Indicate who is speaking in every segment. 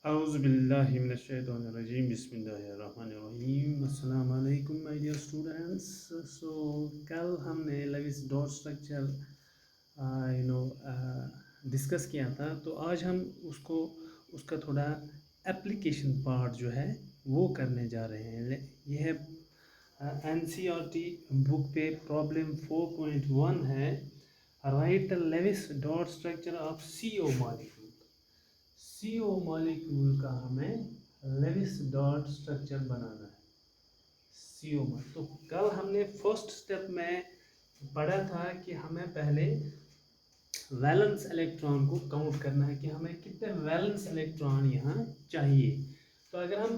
Speaker 1: Auzubillahiminash-shaytanir-rajim. Bismillahir-rahmanir-rahim. Assalamu alaikum my dear students. So कल हमने Levi's dot structure discuss किया था, तो आज हम उसका थोड़ा एप्लीकेशन पार्ट जो है वो करने जा रहे हैं। ये है NCERT बुक पे प्रॉब्लम 4.1 है, write the Lewis dot structure of CO molecule. CO molecule का हमें लेविस डॉट स्ट्रक्चर बनाना है। CO में तो कल हमने फर्स्ट स्टेप में पढ़ा था कि हमें पहले वैलेंस इलेक्ट्रॉन को काउंट करना है कि हमें कितने वैलेंस इलेक्ट्रॉन यहाँ चाहिए। तो अगर हम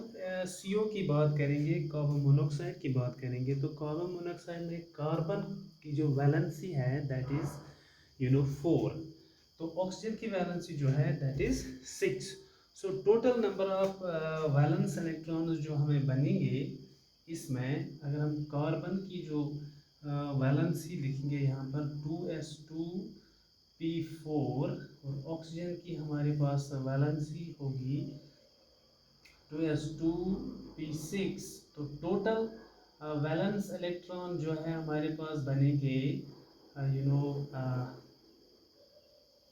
Speaker 1: CO की बात करेंगे, कार्बन मोनोऑक्साइड की बात करेंगे, तो कार्बन मोनोऑक्साइड में कार्बन की जो वैलेंसी है दैट इज 4, तो ऑक्सीजन की वैलेंसी जो है that is 6। So total number of valence electrons जो हमें बनेंगे इसमें, अगर हम कार्बन की जो वैलेंसी लिखेंगे यहाँ पर 2s2p4 और ऑक्सीजन की हमारे पास वैलेंसी होगी 2s2p6, तो टोटल वैलेंस इलेक्ट्रॉन जो है हमारे पास बनेंगे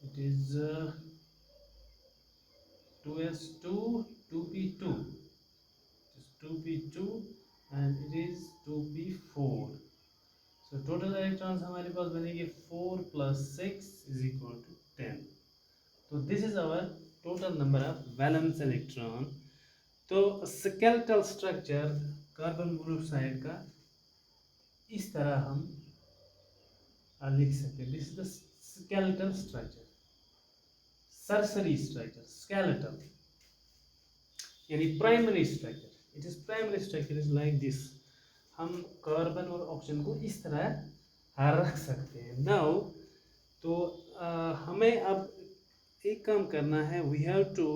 Speaker 1: it is 2s2 2p2, it is 2p2 and it is 2p4. so total electrons हमारे पास बनेंगे 4 plus 6 is equal to 10. तो this is our total number of valence electron. तो skeletal structure कार्बन मोनोऑक्साइड का इस तरह हम लिख सकते हैं। This is the skeletal structure, सरसरी स्ट्रक्चर, skeletal यानी primary structure. It is primary structure is like this. हम कार्बन और ऑक्सीजन को इस तरह रख सकते हैं। नाउ तो हमें अब एक काम करना है, we have to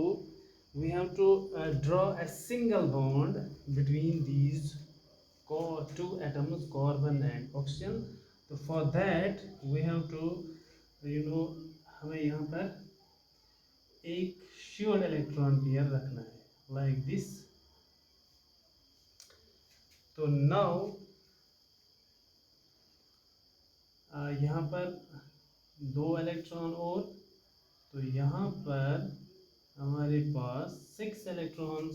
Speaker 1: draw a single bond between these two atoms carbon and oxygen. तो for that we have to हमें यहाँ पर एक शेयर्ड इलेक्ट्रॉन पेयर रखना है लाइक दिस। तो नाउ यहाँ पर 2 इलेक्ट्रॉन और, तो यहाँ पर हमारे पास 6 इलेक्ट्रॉन्स।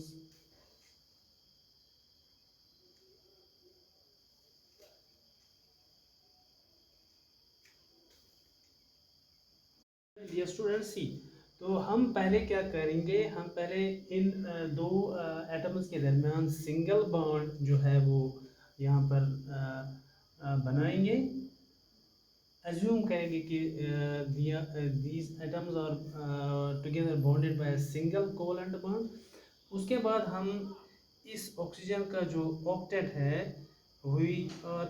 Speaker 1: डियर स्टूडेंट सी, तो हम पहले क्या करेंगे, हम पहले इन दो एटम्स के दरमियान सिंगल बॉन्ड जो है वो यहाँ पर बनाएंगे। एज्यूम करेंगे कि these atoms are together bonded by a single covalent bond. उसके बाद हम इस ऑक्सीजन का जो ऑक्टेट है we are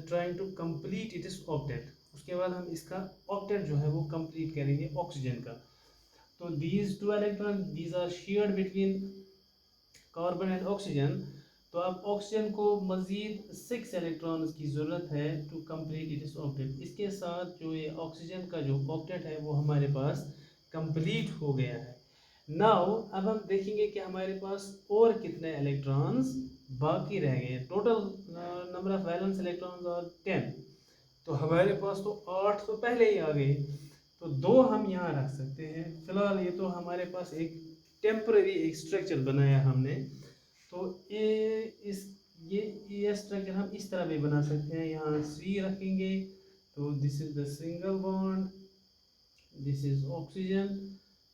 Speaker 1: trying to complete it is octet. उसके बाद हम इसका ऑक्टेट जो है वो कंप्लीट करेंगे ऑक्सीजन का। तो these two electrons these are shared between carbon and oxygen. तो अब ऑक्सीजन को मज़ीद 6 इलेक्ट्रॉन्स की ज़रूरत है टू कंप्लीट इट्स ऑक्टेट। इसके साथ जो ये ऑक्सीजन का जो ऑक्टेट है वो हमारे पास कंप्लीट हो गया है। नाउ अब हम देखेंगे कि हमारे पास और कितने इलेक्ट्रॉन्स बाकी रह गए। Total number of valence electrons और 10। तो हमारे पास तो 8 तो पहले ही आ गए, तो 2 हम यहाँ रख सकते हैं। फिलहाल ये तो हमारे पास एक टेम्पररी एक स्ट्रक्चर बनाया हमने। तो ये स्ट्रक्चर हम इस तरह भी बना सकते हैं। यहाँ C रखेंगे, तो this is the single bond, this is oxygen,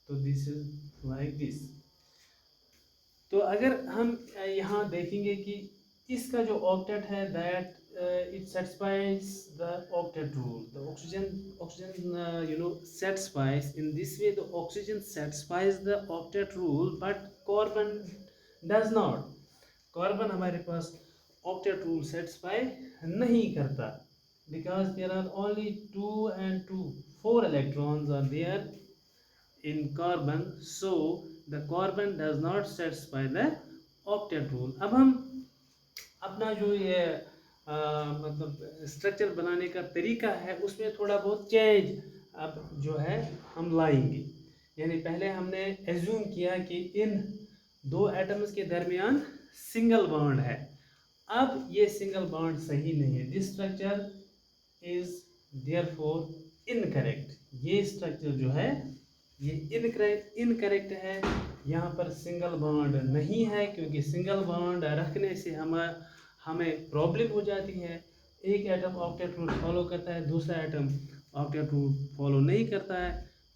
Speaker 1: तो दिस इज लाइक दिस। तो अगर हम यहाँ देखेंगे कि इसका जो ऑक्टेट है that it satisfies the octet rule. The oxygen satisfies in this way. The oxygen satisfies the octet rule, but carbon does not. Carbon हमारे पास octet rule satisfy नहीं करता, because there are only 2 and 2 4 electrons are there in carbon, so the carbon does not satisfy the octet rule. अब हम अपना जो ये मतलब structure बनाने का तरीका है उसमें थोड़ा बहुत चेंज अब जो है हम लाएंगे। यानी पहले हमने एज्यूम किया कि इन दो एटम्स के दरमियान सिंगल बॉन्ड है। अब ये सिंगल बॉन्ड सही नहीं है, this structure is therefore incorrect. ये स्ट्रक्चर जो है ये इनकरेक्ट है, यहाँ पर सिंगल बॉन्ड नहीं है, क्योंकि सिंगल बॉन्ड रखने से हमें प्रॉब्लम हो जाती है। एक एटम ऑक्टेट रूल फॉलो करता है, दूसरा एटम ऑक्टेट रूल फॉलो नहीं करता है।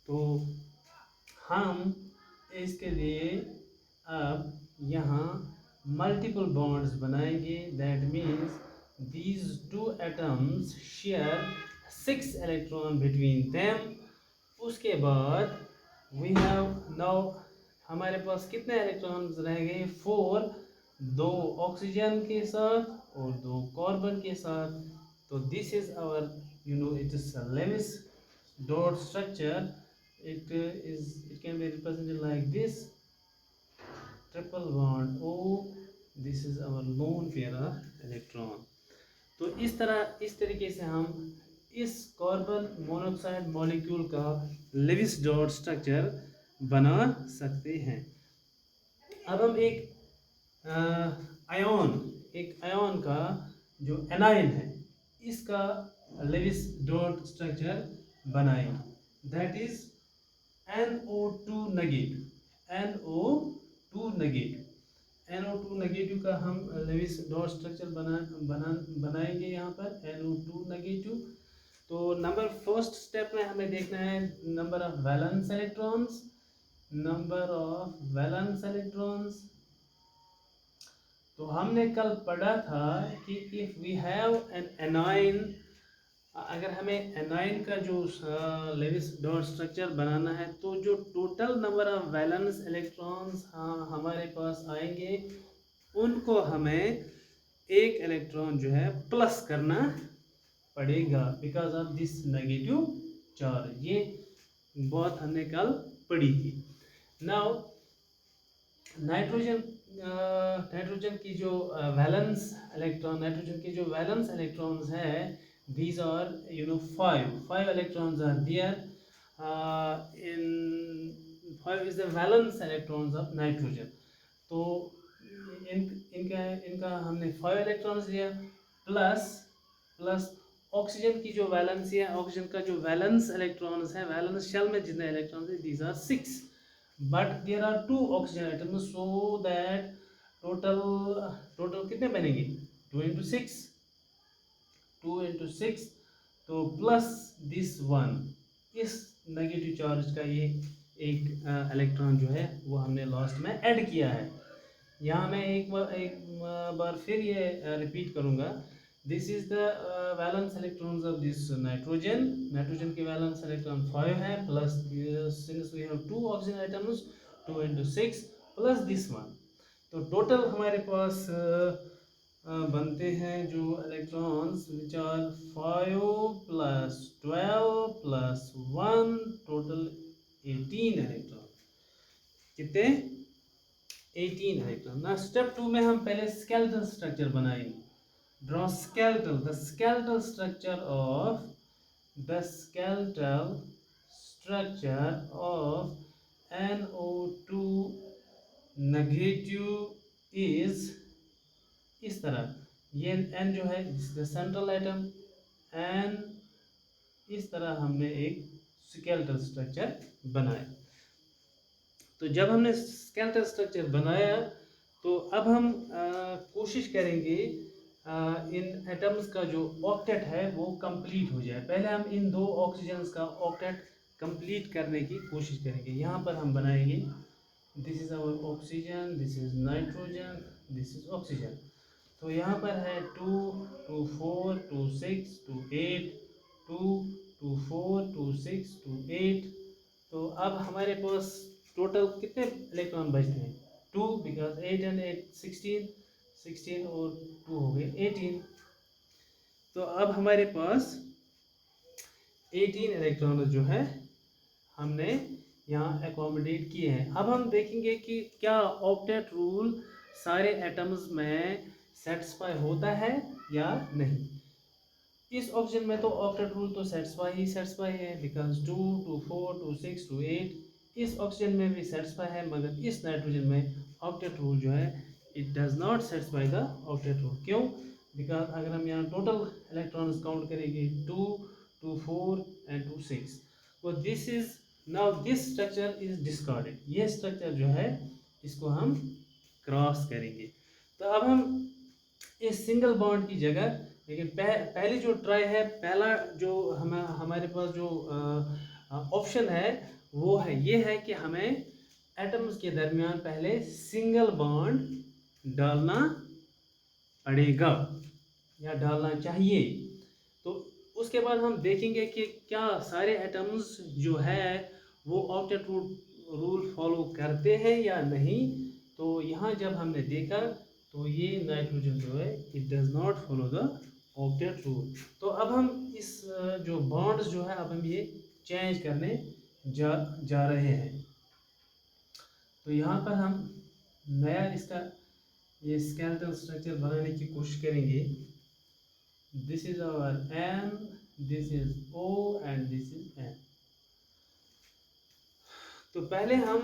Speaker 1: तो हम इसके लिए अब यहाँ मल्टीपल बॉन्ड्स बनाएंगे। That means these two atoms share 6 electron between them। उसके बाद we have now हमारे पास कितने इलेक्ट्रॉन्स रह गए? 4, 2 ऑक्सीजन के साथ और 2 कार्बन के साथ। तो this is our it is a Lewis dot structure। it can be represented like this, triple bond O, this is our lone pair of electron। तो इस तरीके से हम इस कार्बन मोनोऑक्साइड मॉलिक्यूल का लेविस डॉट स्ट्रक्चर बना सकते हैं। अब हम एक आयन का जो एनाइन है इसका लेविस डॉट स्ट्रक्चर बनाएंगे। That is NO2 negative, NO2 negative. NO2 negative का हम लेविस डॉट स्ट्रक्चर बनाएंगे यहाँ पर NO2 नेगेटिव। तो फर्स्ट स्टेप में हमें देखना है नंबर ऑफ वैलेंस इलेक्ट्रॉन्स, तो हमने कल पढ़ा था कि if we have an anion, अगर हमें एनाइन का जो लेविस डॉट स्ट्रक्चर बनाना है तो जो total number of valence electrons हमारे पास आएंगे उनको हमें एक इलेक्ट्रॉन जो है प्लस करना पड़ेगा because of this negative charge. ये बात हमने कल पढ़ी थी। नाउ नाइट्रोजन की जो वैलेंस इलेक्ट्रॉन्स है, these are 5 electrons are there in 5 is the valence electrons of nitrogen। तो इनका हमने 5 इलेक्ट्रॉन्स लिया प्लस ऑक्सीजन की जो वैलेंसी है, ऑक्सीजन का जो वैलेंस इलेक्ट्रॉन्स है, वैलेंस शेल में जितने इलेक्ट्रॉन्स है these are 6, but there are 2 oxygen atoms, so that total कितने बनेंगे? 2 into 6 तो प्लस दिस 1, इस नेगेटिव चार्ज का ये एक इलेक्ट्रॉन जो है वो हमने लास्ट में ऐड किया है। यहाँ मैं एक बार फिर ये रिपीट करूँगा। This is the valence electrons of this nitrogen के वैलेंस इलेक्ट्रॉन 5 है, plus since we have 2 oxygen atoms 2 into 6 plus this 1, तो टोटल हमारे पास बनते हैं जो electrons which are 5 plus 12 plus 1, total 18 electron. कितने? 18 इलेक्ट्रॉन। ना स्टेप 2 में हम पहले स्केलेटल स्ट्रक्चर बनाएंगे। Draw the skeletal structure of NO2 negative is इस तरह। ये N जो है सेंट्रल एटम, N इस तरह हमने एक स्केलेटल स्ट्रक्चर बनाया। तो जब हमने स्केलेटल स्ट्रक्चर बनाया तो अब हम कोशिश करेंगे इन एटम्स का जो ऑक्टेट है वो कंप्लीट हो जाए। पहले हम इन 2 ऑक्सीजन्स का ऑक्टेट कंप्लीट करने की कोशिश करेंगे। यहाँ पर हम बनाएंगे, this is our oxygen, this is nitrogen, this is oxygen. तो यहाँ पर है 2 2 4 2 6 2 8 2 2 4 2 6 2 8। तो अब हमारे पास टोटल कितने इलेक्ट्रॉन बचते हैं? 2, बिकॉज 8 and 8 16 और 2 हो गए 18। तो अब हमारे पास 18 इलेक्ट्रॉन जो है हमने यहाँ एकोमोडेट किए हैं। अब हम देखेंगे कि क्या ऑक्टेट रूल सारे एटम्स में सेटिस्फाई होता है या नहीं। इस ऑप्शन में तो ऑक्टेट रूल तो सेटिस्फाई है, बिकॉज 2 2 4 2 6 2 8 इस ऑक्सीजन में भी सेटिस्फाई है, मगर इस नाइट्रोजन में ऑक्टेट रूल जो है it does not satisfy the octet rule. क्यों? बिकॉज अगर हम यहाँ टोटल इलेक्ट्रॉन्स काउंट करेंगे 2, 2, 4 एंड 2, 6, तो this is now this structure is discarded. ये स्ट्रक्चर जो है इसको हम क्रॉस करेंगे। तो अब हम इस सिंगल बॉन्ड की जगह, लेकिन पहली जो ट्राई है, पहला जो हमारे पास जो ऑप्शन है वो है ये है कि हमें एटम्स के दरमियान पहले सिंगल बॉन्ड डालना पड़ेगा या डालना चाहिए। तो उसके बाद हम देखेंगे कि क्या सारे एटम्स जो है वो ऑक्टेट रूल फॉलो करते हैं या नहीं। तो यहाँ जब हमने देखा तो ये नाइट्रोजन जो है it does not follow the octet rule. तो अब हम इस जो बॉन्ड्स जो है अब हम ये चेंज करने जा रहे हैं। तो यहाँ पर हम नया इसका ये स्केलेटल स्ट्रक्चर बनाने की कोशिश करेंगे। This is our N, this is O and this is N। तो पहले हम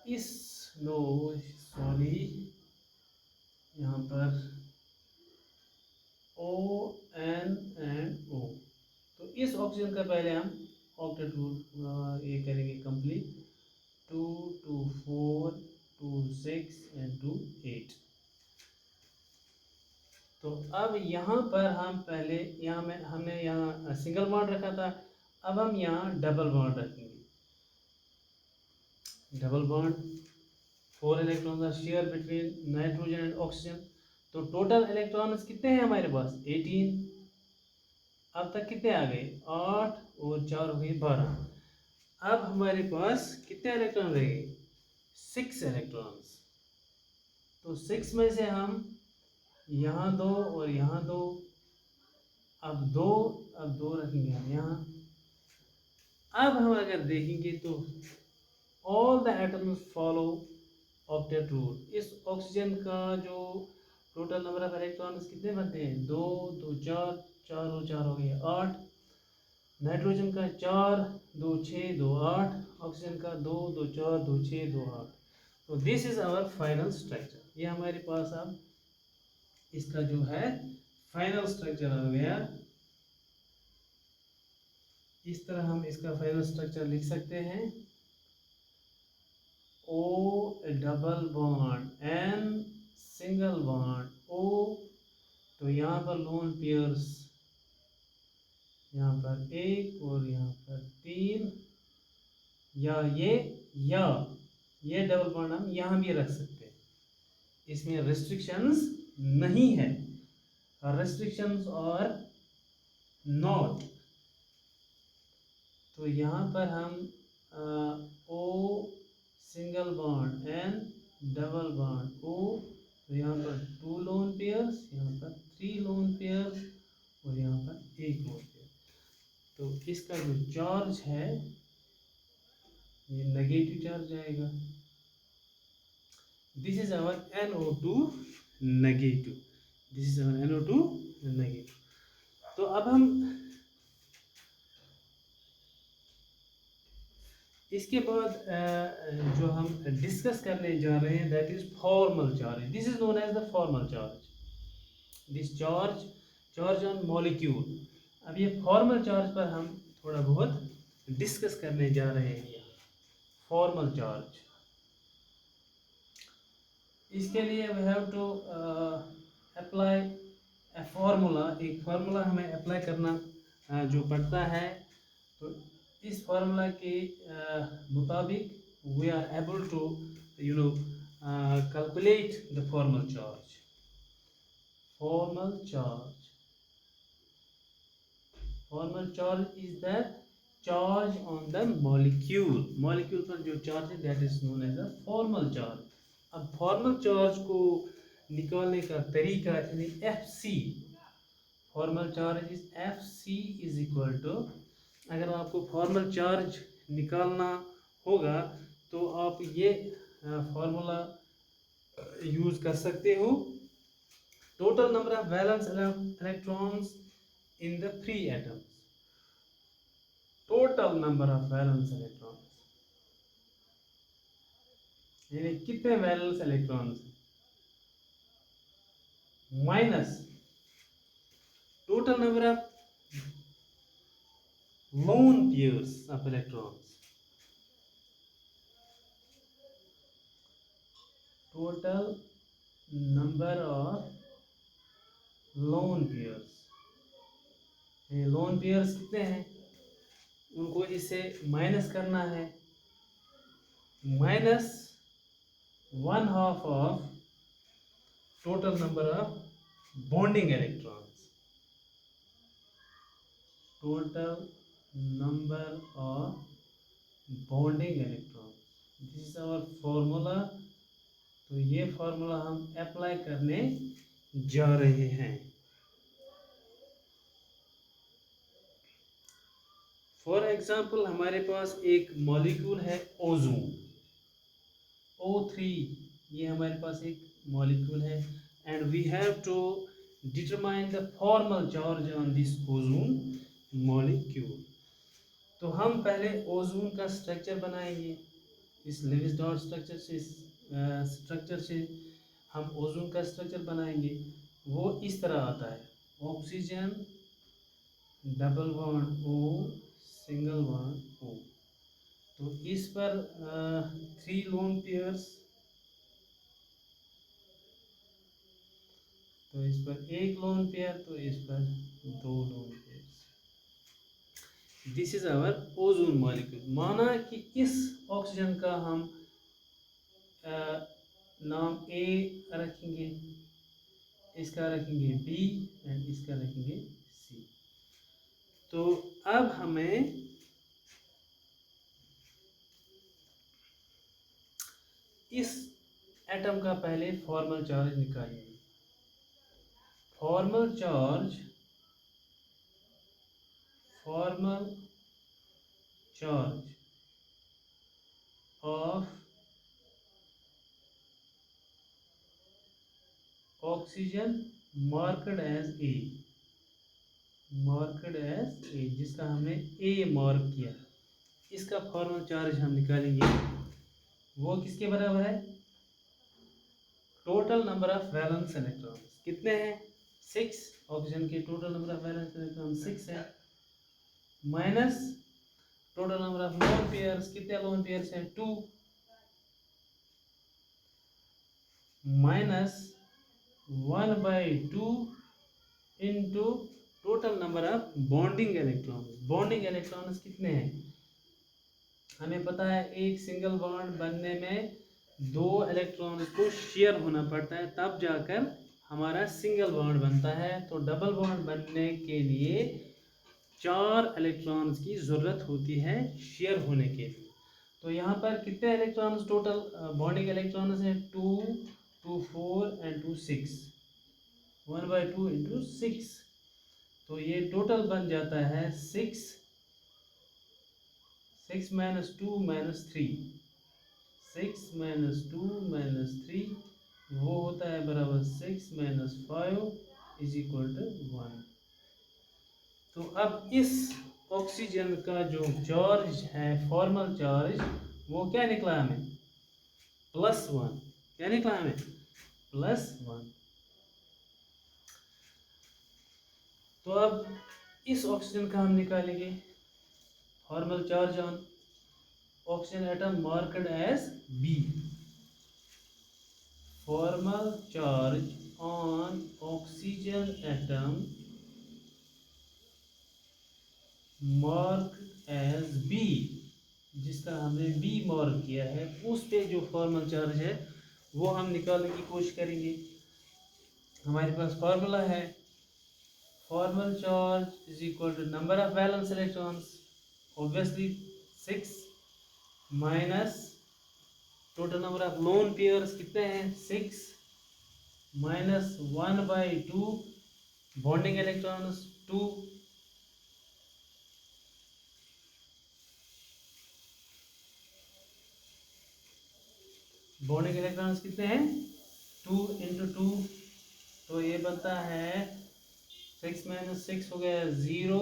Speaker 1: इस नो सॉरी यहाँ पर O, N एंड O, तो इस ऑक्सीजन का पहले हम ऑक्टेट रूल ये करेंगे कंप्लीट। 2, 2, 4, 2, 6 एंड 2, 8। तो अब यहाँ पर हम पहले यहाँ में हमने यहाँ सिंगल बॉन्ड रखा था, अब हम यहाँ डबल बॉन्ड रखेंगे। Double bond, 4 electrons are share between nitrogen and oxygen. तो टोटल इलेक्ट्रॉन्स कितने हैं हमारे पास? 18। अब तक कितने आ गए? 8 और 4 हो गए 12। अब हमारे पास कितने इलेक्ट्रॉन रह गए? 6 इलेक्ट्रॉन्स। तो 6 में से हम यहाँ 2 और यहाँ 2, अब 2 रखेंगे हम यहाँ। अब हम अगर देखेंगे तो all the atoms follow octet rule. इस ऑक्सीजन का जो टोटल नंबर ऑफ इलेक्ट्रॉन्स कितने बनते हैं? 2, 2, 4, 4 और 4 हो गए 8। नाइट्रोजन का 4, 2, 6, 2, 8। ऑक्सीजन का 2, 2, 4, 2, 6, 2, 8। तो this is our final structure. ये हमारे पास अब इसका जो है फाइनल स्ट्रक्चर आ गया। इस तरह हम इसका फाइनल स्ट्रक्चर लिख सकते हैं। O double bond, N single bond, O। तो यहाँ पर लोन पेयर्स यहाँ पर 1 और यहाँ पर 3, या ये डबल बॉन्ड हम यहाँ भी रख सकते हैं। इसमें रेस्ट्रिक्शंस नहीं है, रेस्ट्रिक्शंस और नॉट। तो यहाँ पर हम O single bond, N double bond, O। तो यहाँ पर 2 लोन पेयर्स, यहाँ पर 3 लोन पेयर्स और यहाँ पर 1 लोन पेयर। तो इसका जो चार्ज है ये नेगेटिव चार्ज आएगा। This is our NO2 negative, this is our NO2 negative. तो अब हम इसके बाद जो हम डिस्कस करने जा रहे हैं that is formal charge. This is known as the formal charge. This charge on molecule. अब ये फॉर्मल चार्ज पर हम थोड़ा बहुत डिस्कस करने जा रहे हैं। फॉर्मल चार्ज, इसके लिए we have to apply a formula. एक फार्मूला हमें अप्लाई करना जो पड़ता है। तो इस फार्मूला के मुताबिक we are able to calculate the formal charge. Formal charge is the charge on the molecule पर जो चार्ज है that is known as the formal charge. अब फॉर्मल चार्ज को निकालने का तरीका यानी FC, formal charge is FC is equal to, अगर आपको फॉर्मल चार्ज निकालना होगा तो आप ये फॉर्मूला यूज़ कर सकते हो। Total number of valence electrons in the free atoms, total number of valence electrons. यानी कितने वैलेंस इलेक्ट्रॉन्स हैं, minus total number of lone pairs of electrons, total number of lone pairs, ये lone pairs कितने हैं, उनको इसे minus करना है, minus 1/2 of total number of bonding electrons, total number of bonding electrons, this is our formula. तो ये formula हम अप्लाई करने जा रहे हैं। फॉर एग्जाम्पल हमारे पास एक मॉलिक्यूल है ओजोन, O3, ये हमारे पास एक मॉलिक्यूल है and we have to determine the formal charge on this ozone molecule. तो हम पहले ओजोन का स्ट्रक्चर बनाएंगे, इस लेविस डॉट स्ट्रक्चर से हम ओजोन का स्ट्रक्चर बनाएंगे। वो इस तरह आता है, oxygen double bond O, single bond O। तो इस पर 3 लोन पेयर्स, तो इस पर 1 लोन पेयर, तो इस पर 2 lone pairs. This is our ozone molecule. माना कि इस ऑक्सीजन का हम नाम A रखेंगे, इसका रखेंगे B एंड इसका रखेंगे C। तो अब हमें इस एटम का पहले फॉर्मल चार्ज निकालेंगे। Formal charge of oxygen marked as A, जिसका हमने A मार्क किया, इसका फॉर्मल चार्ज हम निकालेंगे। वो किसके बराबर है, total number of valence electrons कितने हैं, 6, ऑक्सीजन के total number of valence electron 6 है, minus total number of lone pairs, कितने लोन पेयर्स हैं 2, minus 1/2 into total number of bonding electrons. Bonding electrons कितने हैं, हमें पता है एक सिंगल बॉन्ड बनने में 2 इलेक्ट्रॉन्स को शेयर होना पड़ता है, तब जाकर हमारा सिंगल बॉन्ड बनता है। तो डबल बॉन्ड बनने के लिए 4 इलेक्ट्रॉन्स की ज़रूरत होती है शेयर होने के लिए। तो यहाँ पर कितने इलेक्ट्रॉन्स टोटल बॉन्डिंग इलेक्ट्रॉन्स हैं, 2, 2, 4 एंड 2, 6, 1/2 इंटू 6। तो ये टोटल बन जाता है 6 माइनस 2 माइनस 3, 6 माइनस 2 माइनस 3, वो होता है बराबर 6 माइनस 5 इज इक्वल टू 1। तो अब इस ऑक्सीजन का जो चार्ज है, फॉर्मल चार्ज, वो क्या निकला हमें, +1। क्या निकला हमें, +1। तो अब इस ऑक्सीजन का हम निकालेंगे formal charge on oxygen atom marked as B, formal charge on oxygen atom marked as B, जिसका हमने B मार्क किया है, उस पे जो फॉर्मल चार्ज है वो हम निकालने की कोशिश करेंगे। हमारे पास फॉर्मूला है, formal charge is equal to number of valence electrons, obviously 6, minus total number of lone pairs कितने हैं 6, minus 1/2 bonding electrons 2, bonding electrons कितने हैं 2 इंटू 2, तो ये बनता है 6 माइनस 6 हो गया 0,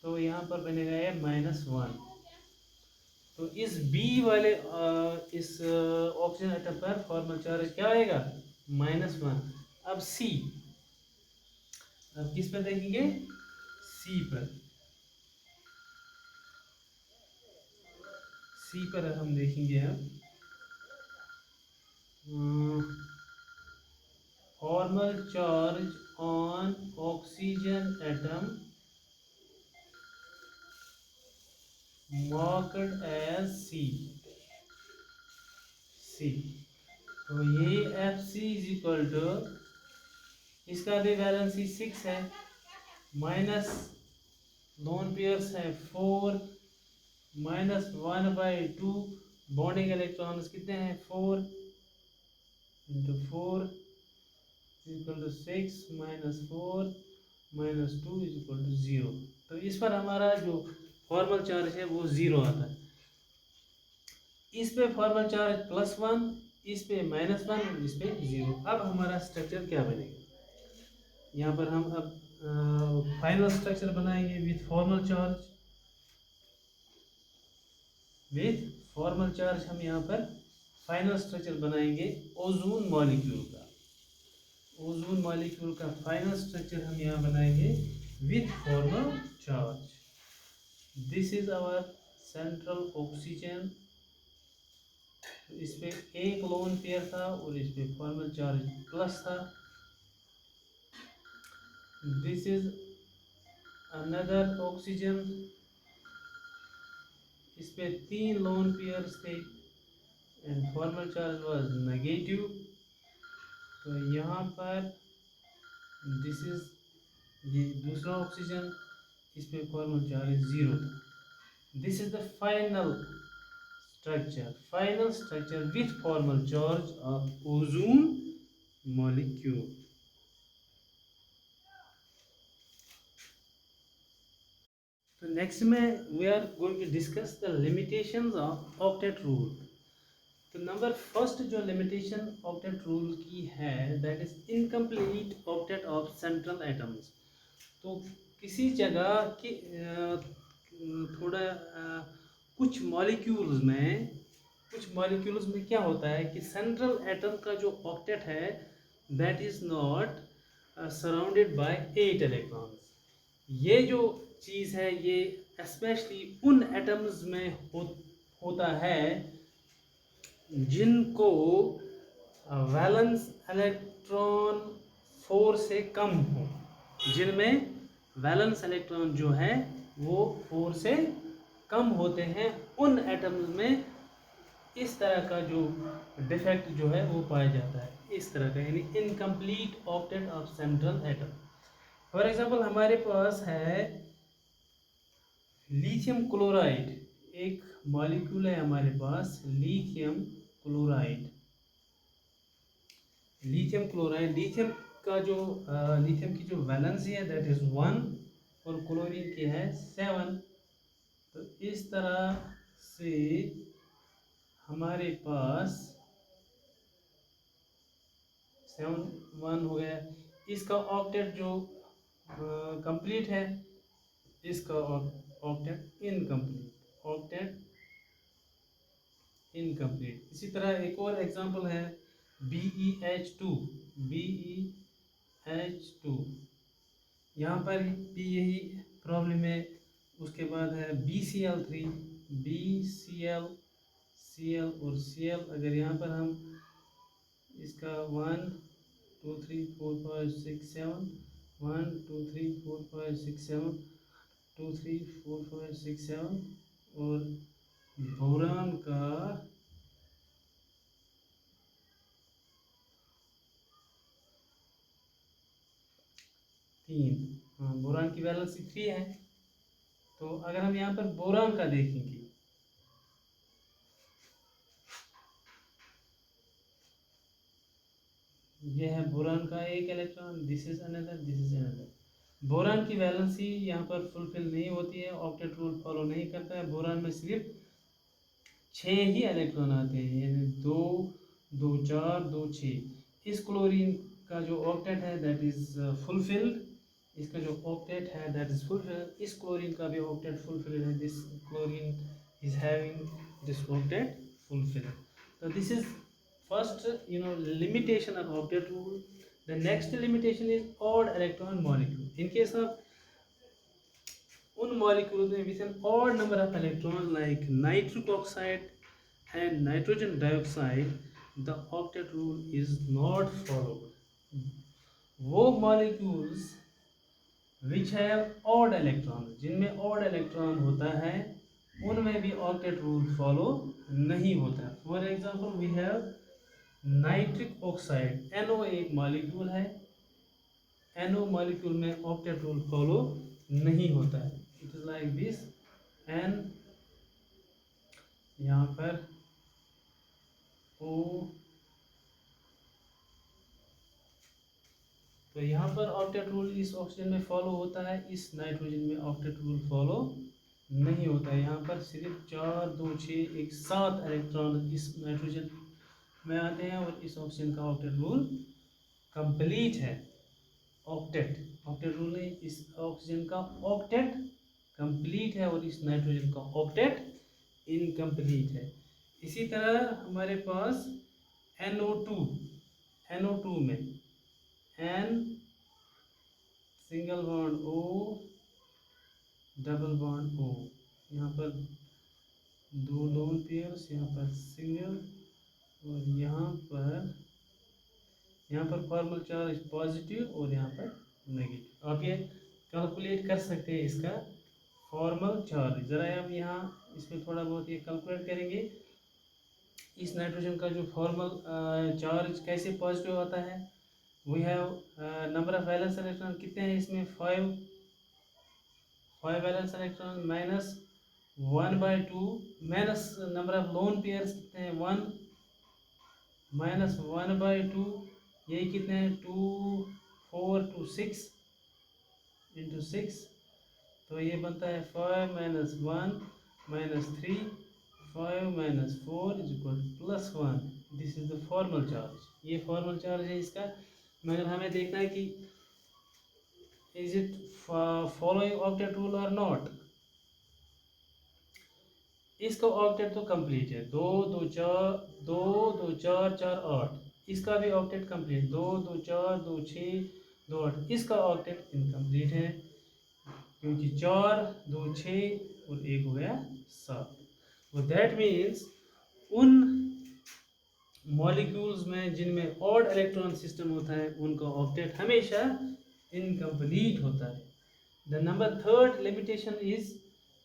Speaker 1: तो यहाँ पर बनेगा ये -1। तो इस बी वाले इस ऑक्सीजन एटम पर फॉर्मल चार्ज क्या आएगा, -1। अब सी, अब किस पर देखेंगे, सी पर, सी पर हम देखेंगे अब formal charge on oxygen atom marked as C, C. तो ये F C is equal to, इसका भी वैलेंसी 6 है, माइनस लोन पेयर्स है 4, -1/2, बॉन्डिंग इलेक्ट्रॉन्स कितने हैं 4 × 4 equal to 6 -4 -2 is equal to 0। तो इस पर हमारा जो फॉर्मल चार्ज है वो 0 आता है। इस पे फॉर्मल चार्ज +1, इस पे -1 और इस पे 0। अब हमारा स्ट्रक्चर क्या बनेगा, यहाँ पर हम अब फाइनल स्ट्रक्चर बनाएंगे with formal charge, with formal charge हम यहाँ पर फाइनल स्ट्रक्चर बनाएंगे ओजोन मॉलिक्यूल का, ओजोन मॉलिक्यूल का फाइनल स्ट्रक्चर हम यहाँ बनाएंगे with formal charge. This is our central oxygen, इस पे एक लोन पेयर था और इस पे फॉर्मल चार्ज प्लस था। दिस इज अनदर ऑक्सीजन, इस पे 3 लोन पेयर्स थे and formal charge was negative. तो यहाँ पर दिस इज ये दूसरा ऑक्सीजन, इस पे फॉर्मल चार्ज 0 था। This is the final structure with formal charge of ozone molecule. तो नेक्स्ट में we are going to discuss the limitations of octet rule. तो नंबर फर्स्ट जो लिमिटेशन ऑक्टेट रूल की है that is incomplete octet of central atoms. तो किसी जगह की थोड़ा कुछ मॉलिक्यूल्स में क्या होता है कि सेंट्रल एटम का जो ऑक्टेट है that is not surrounded by 8 electrons. ये जो चीज़ है ये स्पेशली उन एटम्स में होता है जिनको वैलेंस इलेक्ट्रॉन 4 से कम हो, जिनमें वैलेंस इलेक्ट्रॉन जो है वो 4 से कम होते हैं, उन एटम्स में इस तरह का जो डिफेक्ट जो है वो पाया जाता है, इस तरह का, यानी incomplete octet of central atom. For example हमारे पास है लिथियम क्लोराइड, एक मॉलिक्यूल है हमारे पास लिथियम क्लोराइड। लिथियम का जो लिथियम की जो वैलेंसी है दैट इज 1 और क्लोरीन की है 7। तो इस तरह से हमारे पास 7 1 हो गया। इसका ऑक्टेट जो कंप्लीट है, इसका ऑक्टेट इनकम्प्लीट। इसी तरह एक और एग्जांपल है BeH2, यहाँ पर भी यही प्रॉब्लम है। उसके बाद है BCl3, Cl और Cl। अगर यहाँ पर हम इसका 1 2 3 4 5 6 7 1 2 3 4 5 6 7 2 3 4 5 6 7 और बोरान का 3, हाँ बोरान की वैलेंसी 3 है। तो अगर हम यहाँ पर बोरान का देखेंगे, ये है बोरान का एक electron, this is another. Boron की वैलेंसी यहाँ पर फुलफिल नहीं होती है, ऑक्टेट रूल फॉलो नहीं करता है। बोरान में सिर्फ 6 ही इलेक्ट्रॉन आते हैं, यानी 2 2 4 2 6। इस क्लोरीन का जो ऑक्टेट है दैट इज फुलफिल्ड, इसका जो ऑक्टेट है दैट इज फुलफिल्ड। इस क्लोरीन का भी ऑक्टेट फुलफिल्ड है। This chlorine is having this octet fulfilled. So this is first limitation of octet rule. The next limitation is odd electron molecule. In case of उन molecules में with an odd number of electrons like nitric oxide and nitrogen dioxide, the octet rule is not followed. वो molecules which have odd electron, जिनमें odd electron होता है, उनमें भी octet rule follow नहीं होता. For example, we have nitric oxide, NO एक molecule है, NO मॉलिक्यूल में ऑक्टेट रूल फॉलो नहीं होता है. It is like this N, यहाँ पर O, तो यहाँ पर ऑक्टेट रूल इस ऑक्सीजन में फॉलो होता है, इस नाइट्रोजन में ऑक्टेट रूल फॉलो नहीं होता है. यहाँ पर सिर्फ 4, 2, 6, 1, 7 इलेक्ट्रॉन इस नाइट्रोजन में आते हैं और इस ऑक्सीजन का ऑक्टेट रूल कंप्लीट है. ऑक्टेट रूल नहीं, इस ऑक्सीजन का ऑक्टेट कंप्लीट है और इस नाइट्रोजन का ऑक्टेट इनकम्प्लीट है. इसी तरह हमारे पास NO2 में N single bond O, double bond O, यहाँ पर 2 लोन पेयर्स, यहाँ पर सिंगल, और यहाँ पर फॉर्मल चार्ज पॉजिटिव और यहाँ पर नेगेटिव. आप ये कैलकुलेट कर सकते हैं इसका फॉर्मल चार्ज. ज़रा हम यहाँ इसमें थोड़ा बहुत ये कैलकुलेट करेंगे. इस नाइट्रोजन का जो फॉर्मल चार्ज कैसे पॉजिटिव आता है. We have number of valence electron कितने हैं इसमें, 5 valence electron minus 1/2, minus number of lone pairs कितने हैं, 1 माइनस 1/2, यही कितने हैं, 2, 4 to 6 into 6, तो ये बनता है 5 minus 1 minus 3, 5 minus 4 is equal to +1. This is the formal charge. ये फॉर्मल चार्ज है इसका. मगर हमें देखना है कि is it following octet rule और नॉट. इसका ऑक्टेट तो कंप्लीट है, 2 2 4 2 2 4 4 8. इसका भी ऑक्टेट कंप्लीट, 2 2 4 2 6 2 8. इसका ऑक्टेट इनकम्प्लीट है क्योंकि 4 2 6 और 1 हो गया 7. तो दैट मीन्स उन मॉलिक्यूल्स में जिनमें ऑड इलेक्ट्रॉन सिस्टम होता है उनका ऑक्टेट हमेशा इनकम्प्लीट होता है. The number third limitation is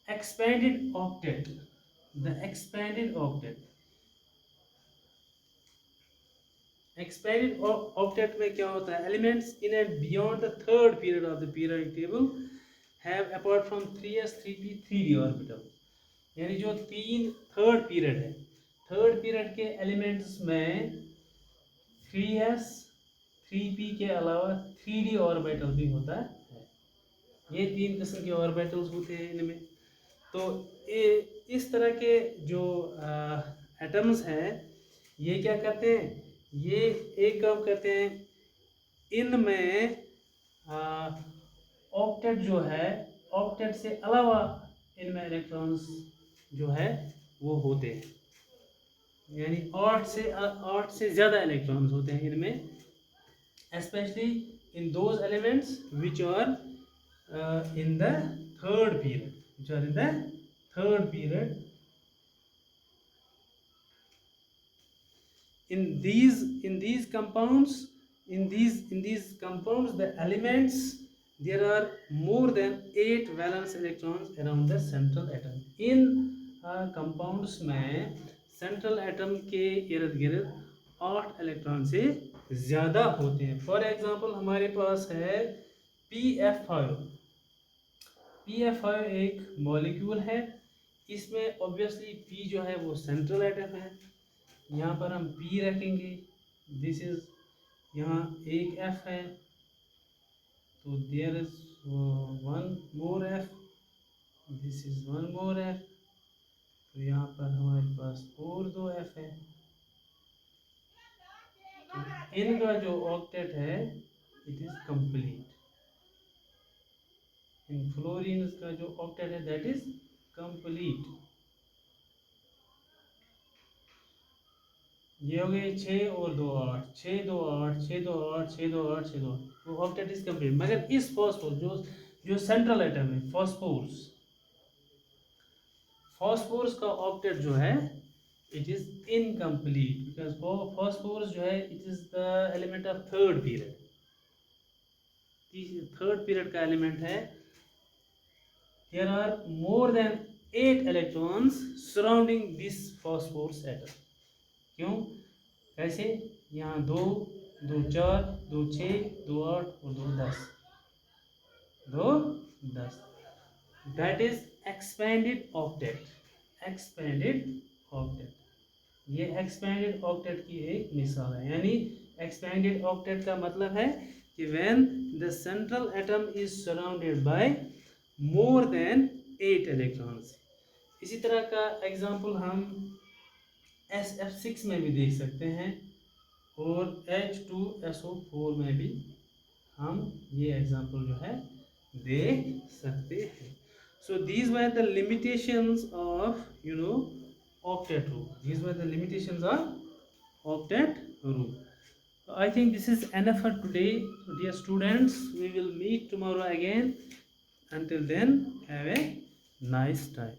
Speaker 1: expanded octet. The expanded octet, expanded octet में क्या होता है, elements in and beyond the third period of the periodic table have apart from 3s 3p 3d orbital. यानी जो third period है, third period के elements में 3s 3p के अलावा 3d ऑर्बिटल भी होता है. ये 3 किस्म के ऑर्बिटल्स होते हैं इनमें. तो इस तरह के जो एटम्स हैं ये क्या करते हैं, ये एक काम करते हैं, इनमें ऑक्टेट जो है, ऑक्टेट से अलावा इनमें इलेक्ट्रॉन्स जो है वो होते हैं. यानी 8 से ज़्यादा इलेक्ट्रॉन्स होते हैं इनमें, specially in those elements which are in the third period, which are in the third period. In these compounds, the elements, there are more than 8 valence electrons around the central atom. in compounds में central atom के इर्द गिर्द 8 electron से ज़्यादा होते हैं. For example हमारे पास है PF5. PF5 एक मॉलिक्यूल है. इसमें ऑब्वियसली P जो है वो सेंट्रल एटम है. यहाँ पर हम P रखेंगे. दिस इज, यहाँ एक F है तो there is 1 more F. This is 1 more F. तो यहाँ पर हमारे पास और 2 F है. तो इनका जो ऑक्टेट है it is complete. In fluorine का जो ऑक्टेट है दैट इज कंप्लीट. ये हो गए 6 और 2 8, 6 2 8, 6 2 8, 6 2 8, 6 2 8, तो ऑक्टेट इज कंप्लीट। मगर इस फॉस्फोरस जो जो सेंट्रल एटम है फॉस्फोरस, फॉस्फोरस का ऑक्टेट जो है it is incomplete, because phosphorus जो है it is the element of third period, third period का एलिमेंट है। There are more than 8 electrons surrounding this phosphorus atom. क्यों, कैसे, यहाँ 2 2 4 2 6 2 8 और 2 10, 2 10, that is expanded octet, expanded octet. ये एक्सपेंडेड ऑक्टेट की एक मिसाल है। यानी एक्सपेंडेड ऑक्टेट का मतलब है कि when the central atom is surrounded by more than 8 electrons. इसी तरह का एग्जांपल हम SF6 में भी देख सकते हैं और H2SO4 में भी हम ये एग्जांपल जो है देख सकते हैं। So these were the limitations of octet rule. These were the limitations of octet rule. So I think this is enough for today. So dear students, we will meet tomorrow again. Until then, have a nice time.